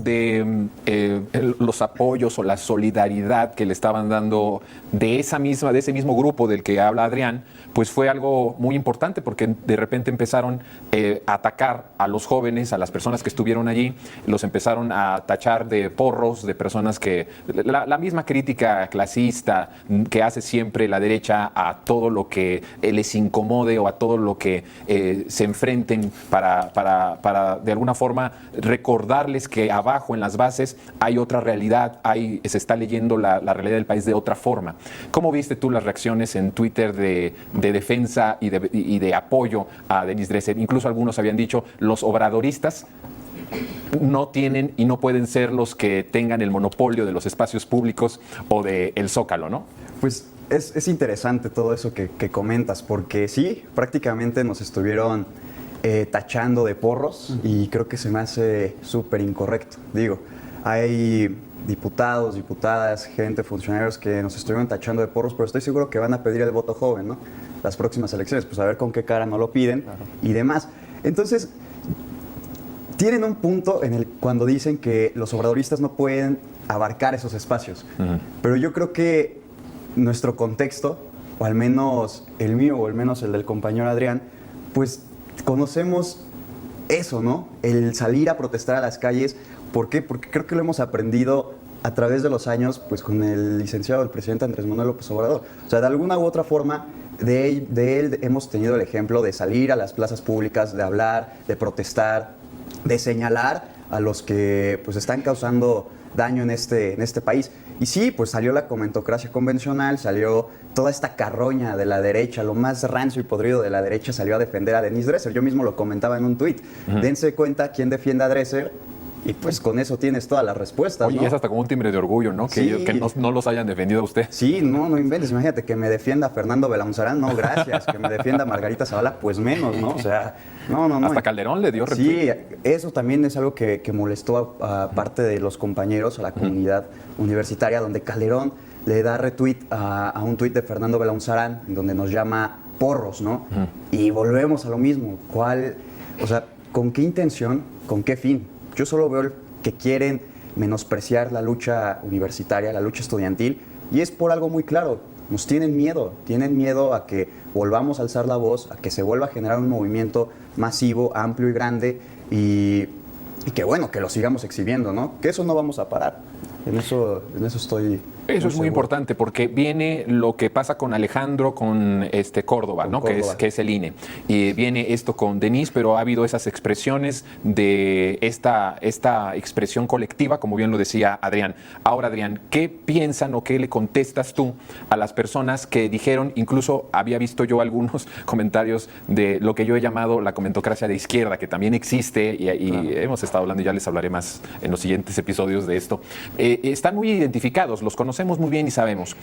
de los apoyos o la solidaridad que le estaban dando de ese mismo grupo del que habla Adrián, pues fue algo muy importante, porque de repente empezaron a atacar a los jóvenes, a las personas que estuvieron allí, los empezaron a tachar de porros, de personas que... La misma crítica clasista que hace siempre la derecha a todo lo que les incomode o a todo lo que se enfrenten para de alguna forma recordarles que abajo en las bases hay otra realidad, se está leyendo la realidad del país de otra forma. ¿Cómo viste tú las reacciones en Twitter de defensa y de apoyo a Denis Dresser? Incluso algunos habían dicho, los obradoristas no tienen y no pueden ser los que tengan el monopolio de los espacios públicos o del Zócalo, ¿no? Pues es interesante todo eso que comentas, porque sí, prácticamente nos estuvieron tachando de porros y creo que se me hace súper incorrecto. Digo, hay diputados, diputadas, gente, funcionarios que nos estuvieron tachando de porros, pero estoy seguro que van a pedir el voto joven, ¿no? Las próximas elecciones, pues a ver con qué cara no lo piden, claro, y demás. Entonces, tienen un punto cuando dicen que los obradoristas no pueden abarcar esos espacios. Pero yo creo que nuestro contexto, o al menos el mío, o al menos el del compañero Adrián, pues conocemos eso, ¿no? El salir a protestar a las calles. ¿Por qué? Porque creo que lo hemos aprendido a través de los años, pues con el licenciado, el presidente Andrés Manuel López Obrador. O sea, de alguna u otra forma, de él hemos tenido el ejemplo de salir a las plazas públicas, de hablar, de protestar, de señalar a los que pues están causando daño en este país. Y sí, pues salió la comentocracia convencional, salió toda esta carroña de la derecha, lo más rancio y podrido de la derecha salió a defender a Denis Dresser. Yo mismo lo comentaba en un tuit. Dense cuenta quién defiende a Dresser y pues con eso tienes todas las respuestas. Oye, ¿no? Es hasta como un timbre de orgullo, ¿no? Que, sí, que no los hayan defendido a usted. Sí, no inventes. Imagínate que me defienda Fernando Belaunzarán, no, gracias. Que me defienda Margarita Zavala, pues menos, ¿no? O sea, no. Hasta Calderón le dio retweet. Sí, eso también es algo que molestó a parte de los compañeros, a la comunidad universitaria, donde Calderón le da retweet a un tuit de Fernando Belaunzarán, donde nos llama porros, ¿no? Y volvemos a lo mismo. O sea, ¿con qué intención? ¿Con qué fin? Yo solo veo que quieren menospreciar la lucha universitaria, la lucha estudiantil, y es por algo muy claro. Nos tienen miedo a que volvamos a alzar la voz, a que se vuelva a generar un movimiento masivo, amplio y grande, y que bueno, que lo sigamos exhibiendo, ¿no? Que eso no vamos a parar. En eso estoy... Eso es muy importante, porque viene lo que pasa con Alejandro, con Córdoba, ¿no? Córdoba. Que es el INE. Y viene esto con Denis, pero ha habido esas expresiones de esta expresión colectiva, como bien lo decía Adrián. Ahora, Adrián, ¿qué piensan o qué le contestas tú a las personas que dijeron, incluso había visto yo algunos comentarios de lo que yo he llamado la comentocracia de izquierda, que también existe y claro, hemos estado hablando, y ya les hablaré más en los siguientes episodios de esto. Están muy identificados, los conocemos muy bien y sabemos,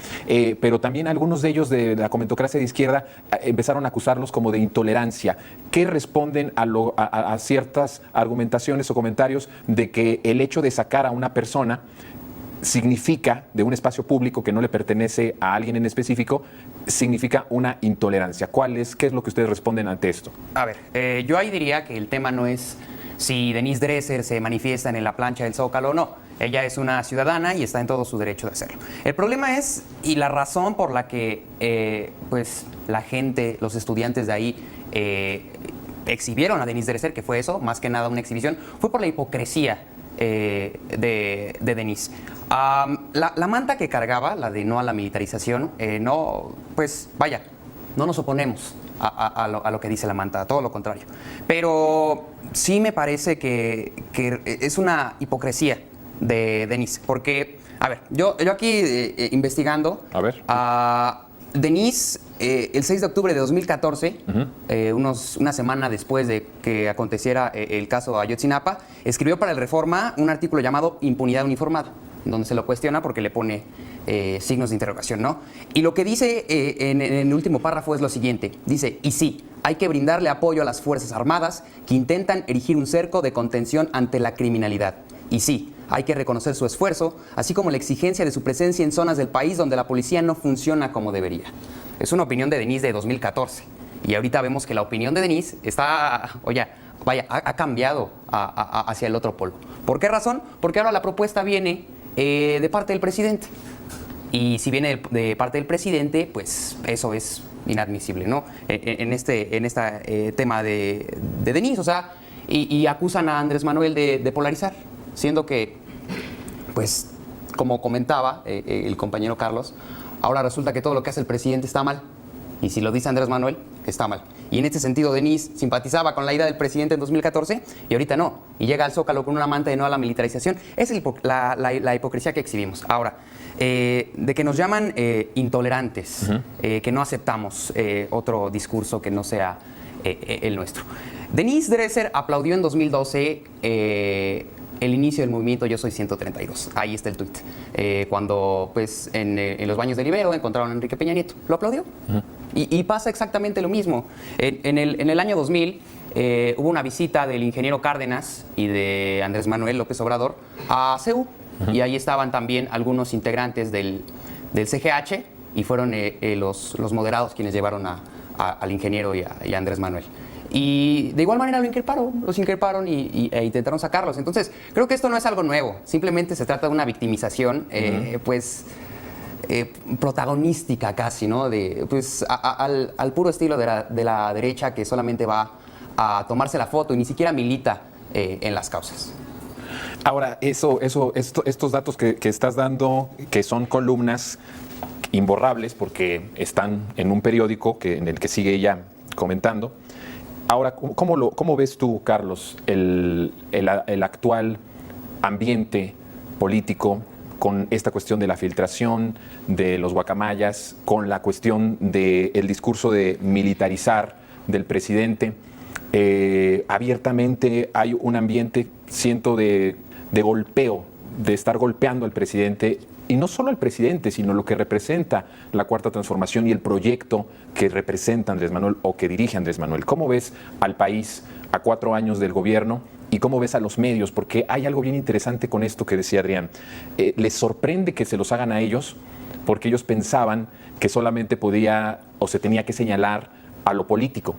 pero también algunos de ellos de la comentocracia de izquierda empezaron a acusarlos como de intolerancia. ¿Qué responden a ciertas argumentaciones o comentarios de que el hecho de sacar a una persona significa, de un espacio público que no le pertenece a alguien en específico, significa una intolerancia? ¿Qué es lo que ustedes responden ante esto? A ver, yo ahí diría que el tema no es si Denis Dresser se manifiesta en la plancha del Zócalo o no. Ella es una ciudadana y está en todo su derecho de hacerlo. El problema es, y la razón por la que pues la gente, los estudiantes de ahí exhibieron a Denis Dresser, que fue eso, más que nada una exhibición, fue por la hipocresía de Denis. La manta que cargaba, la de no a la militarización, no nos oponemos a lo que dice la manta, todo lo contrario. Pero sí me parece que es una hipocresía de Denis, porque, a ver, yo aquí investigando, Denis, el 6 de octubre de 2014, una semana después de que aconteciera el caso Ayotzinapa, escribió para el Reforma un artículo llamado Impunidad Uniformada, donde se lo cuestiona porque le pone signos de interrogación, ¿no? Y lo que dice en el último párrafo es lo siguiente, dice, y sí, hay que brindarle apoyo a las Fuerzas Armadas que intentan erigir un cerco de contención ante la criminalidad. Y sí, hay que reconocer su esfuerzo, así como la exigencia de su presencia en zonas del país donde la policía no funciona como debería. Es una opinión de Denis de 2014. Y ahorita vemos que la opinión de Denis está, ha cambiado hacia el otro polo. ¿Por qué razón? Porque ahora la propuesta viene de parte del presidente. Y si viene de parte del presidente, pues eso es inadmisible, ¿no? En este tema de Denise, o sea, y acusan a Andrés Manuel de polarizar, siendo que, pues, como comentaba el compañero Carlos, ahora resulta que todo lo que hace el presidente está mal. Y si lo dice Andrés Manuel, está mal. Y en este sentido, Denise simpatizaba con la idea del presidente en 2014 y ahorita no. Y llega al Zócalo con una manta de no a la militarización. Es la hipocresía que exhibimos. Ahora, de que nos llaman intolerantes, que no aceptamos otro discurso que no sea el nuestro. Denise Dresser aplaudió en 2012 el inicio del movimiento Yo Soy 132. Ahí está el tuit. Cuando pues, en los baños del Ibero encontraron a Enrique Peña Nieto. Lo aplaudió. Y pasa exactamente lo mismo. En el año 2000 hubo una visita del ingeniero Cárdenas y de Andrés Manuel López Obrador a CEU. Y ahí estaban también algunos integrantes del CGH y fueron los moderados quienes llevaron al ingeniero y a Andrés Manuel. Y de igual manera los increparon e intentaron sacarlos. Entonces, creo que esto no es algo nuevo. Simplemente se trata de una victimización, protagonística casi, ¿no? Al puro estilo de la derecha que solamente va a tomarse la foto y ni siquiera milita en las causas. Ahora, estos datos que estás dando, que son columnas imborrables porque están en un periódico en el que sigue ella comentando. Ahora, ¿cómo ves tú, Carlos, el actual ambiente político con esta cuestión de la filtración de los guacamayas, con la cuestión del discurso de militarizar del presidente? Abiertamente hay un ambiente, siento, de golpeo, de estar golpeando al presidente. Y no solo al presidente, sino lo que representa la Cuarta Transformación y el proyecto que representa Andrés Manuel o que dirige Andrés Manuel. ¿Cómo ves al país a 4 años del gobierno y cómo ves a los medios? Porque hay algo bien interesante con esto que decía Adrián. Les sorprende que se los hagan a ellos porque ellos pensaban que solamente podía o se tenía que señalar a lo político,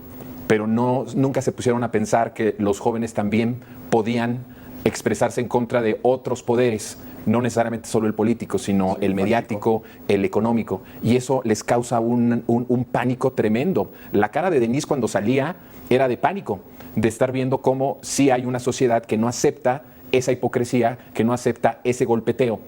pero nunca se pusieron a pensar que los jóvenes también podían expresarse en contra de otros poderes, no necesariamente solo el político, sino el mediático, el económico, y eso les causa un pánico tremendo. La cara de Denise cuando salía era de pánico, de estar viendo cómo sí hay una sociedad que no acepta esa hipocresía, que no acepta ese golpeteo.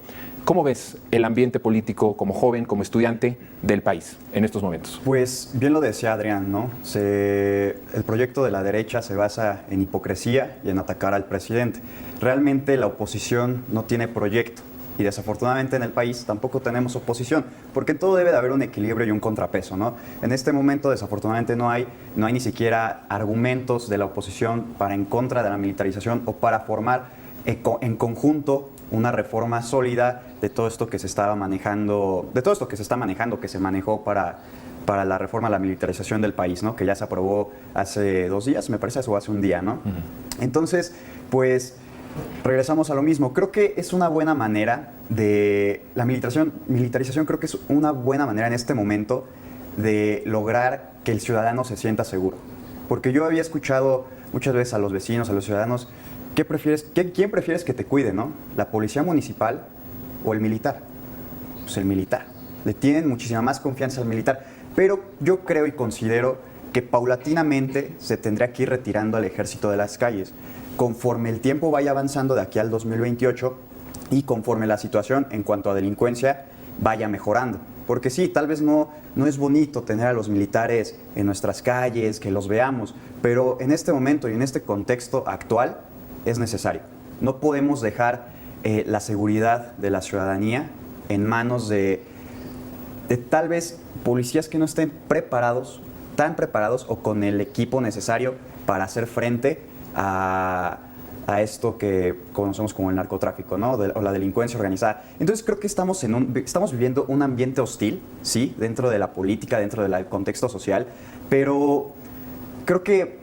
¿Cómo ves el ambiente político como joven, como estudiante del país en estos momentos? Pues bien lo decía Adrián, ¿no? El proyecto de la derecha se basa en hipocresía y en atacar al presidente. Realmente la oposición no tiene proyecto y desafortunadamente en el país tampoco tenemos oposición, porque en todo debe de haber un equilibrio y un contrapeso, ¿no? En este momento desafortunadamente no hay ni siquiera argumentos de la oposición para en contra de la militarización o para formar en conjunto una reforma sólida de todo esto que se estaba manejando, que se manejó para la reforma a la militarización del país, ¿no? Que ya se aprobó hace 2 días, me parece, o hace un día, ¿no? Entonces, pues regresamos a lo mismo. Creo que es una buena manera de la militarización creo que es una buena manera en este momento de lograr que el ciudadano se sienta seguro. Porque yo había escuchado muchas veces a los vecinos, a los ciudadanos, ¿quién prefieres que te cuide, no? ¿La policía municipal o el militar? Pues el militar. Le tienen muchísima más confianza al militar. Pero yo creo y considero que paulatinamente se tendría que ir retirando al ejército de las calles. Conforme el tiempo vaya avanzando de aquí al 2028 y conforme la situación en cuanto a delincuencia vaya mejorando. Porque sí, tal vez no es bonito tener a los militares en nuestras calles, que los veamos, pero en este momento y en este contexto actual es necesario. No podemos dejar la seguridad de la ciudadanía en manos de tal vez policías que no estén tan preparados o con el equipo necesario para hacer frente a esto que conocemos como el narcotráfico, ¿no? O la delincuencia organizada. Entonces creo que estamos viviendo un ambiente hostil, sí, dentro de la política, dentro del contexto social, pero creo que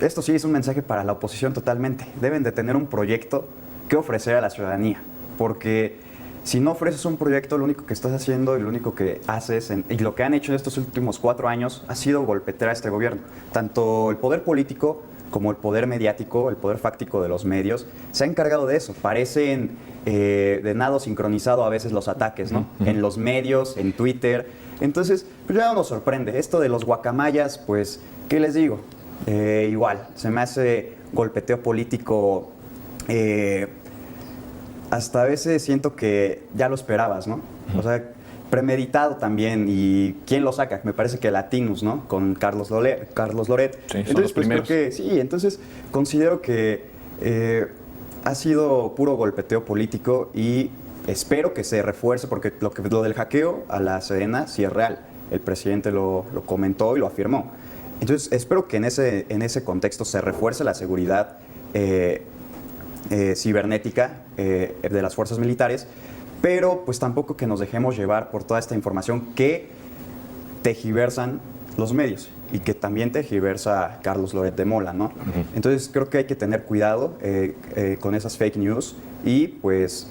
esto sí es un mensaje para la oposición totalmente. Deben de tener un proyecto que ofrecer a la ciudadanía, porque si no ofreces un proyecto, lo único que estás haciendo y lo único que haces, y lo que han hecho en estos últimos 4 años, ha sido golpetear a este gobierno. Tanto el poder político como el poder mediático, el poder fáctico de los medios, se ha encargado de eso. Parecen de nado sincronizado a veces los ataques, ¿no? En los medios, en Twitter. Entonces, pues ya no nos sorprende. Esto de los guacamayas, pues, ¿qué les digo? Igual, se me hace golpeteo político. Hasta a veces siento que ya lo esperabas, ¿no? O sea, premeditado también. ¿Y quién lo saca? Me parece que Latinus, ¿no? Con Carlos Loret. Sí, entonces, son los pues, primeros. creo que, sí, entonces considero que ha sido puro golpeteo político y espero que se refuerce, porque lo del hackeo a la Sedena sí es real. El presidente lo comentó y lo afirmó. Entonces, espero que en ese contexto se refuerce la seguridad cibernética de las fuerzas militares, pero pues tampoco que nos dejemos llevar por toda esta información que tergiversan los medios y que también tergiversa Carlos Loret de Mola, ¿no? Entonces creo que hay que tener cuidado con esas fake news y pues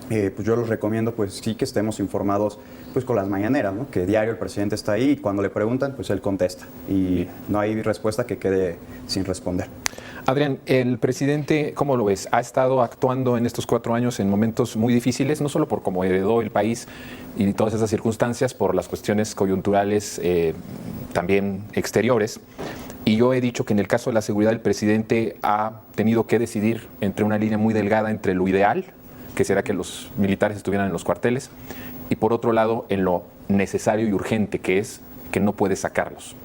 yo les recomiendo pues sí que estemos informados pues con las mañaneras, ¿no? Que diario el presidente está ahí y cuando le preguntan pues él contesta y no hay respuesta que quede sin responder. Adrián, el presidente, ¿cómo lo ves? Ha estado actuando en estos 4 años en momentos muy difíciles, no solo por cómo heredó el país y todas esas circunstancias, por las cuestiones coyunturales también exteriores. Y yo he dicho que en el caso de la seguridad el presidente ha tenido que decidir entre una línea muy delgada entre lo ideal, que será que los militares estuvieran en los cuarteles, y por otro lado en lo necesario y urgente, que es que no puede sacarlos.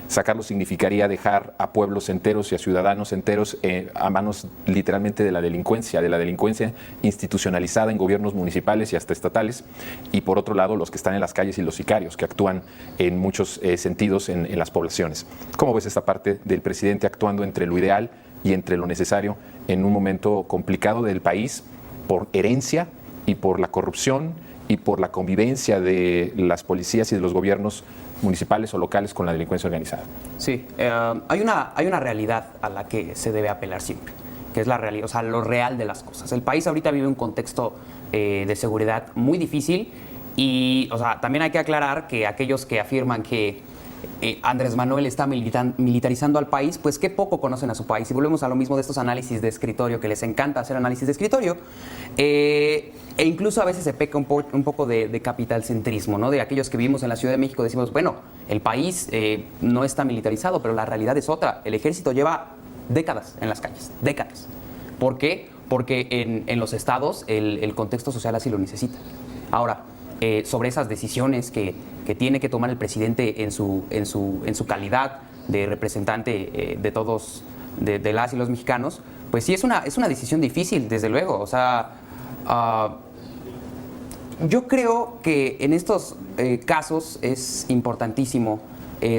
Sacarlos significaría dejar a pueblos enteros y a ciudadanos enteros a manos literalmente de la delincuencia institucionalizada en gobiernos municipales y hasta estatales, y por otro lado los que están en las calles y los sicarios que actúan en muchos sentidos en las poblaciones. ¿Cómo ves esta parte del presidente actuando entre lo ideal y entre lo necesario en un momento complicado del país por herencia y por la corrupción y por la convivencia de las policías y de los gobiernos municipales o locales con la delincuencia organizada? Sí, hay una realidad a la que se debe apelar siempre, que es la realidad, o sea, lo real de las cosas. El país ahorita vive un contexto de seguridad muy difícil y, o sea, también hay que aclarar que aquellos que afirman que Andrés Manuel está militarizando al país, pues qué poco conocen a su país. Y volvemos a lo mismo de estos análisis de escritorio, que les encanta hacer análisis de escritorio, e incluso a veces se peca un poco de capitalcentrismo, ¿no? De aquellos que vivimos en la Ciudad de México decimos, bueno, el país no está militarizado, pero la realidad es otra. El ejército lleva décadas en las calles, décadas. ¿Por qué? Porque en los estados el contexto social así lo necesita. Ahora, sobre esas decisiones que tiene que tomar el presidente en su calidad de representante de todos, de las y los mexicanos, pues sí es una decisión difícil, desde luego. O sea, yo creo que en estos casos es importantísimo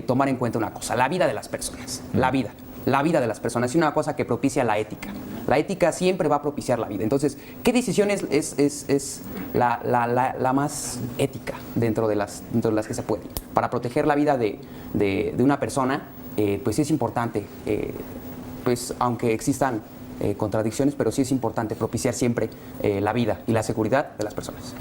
tomar en cuenta una cosa: la vida de las personas, la vida de las personas es una cosa que propicia la ética. La ética siempre va a propiciar la vida. Entonces, ¿qué decisión es la más ética dentro de las que se puede? Para proteger la vida de una persona, pues es importante, pues aunque existan contradicciones, pero sí es importante propiciar siempre la vida y la seguridad de las personas.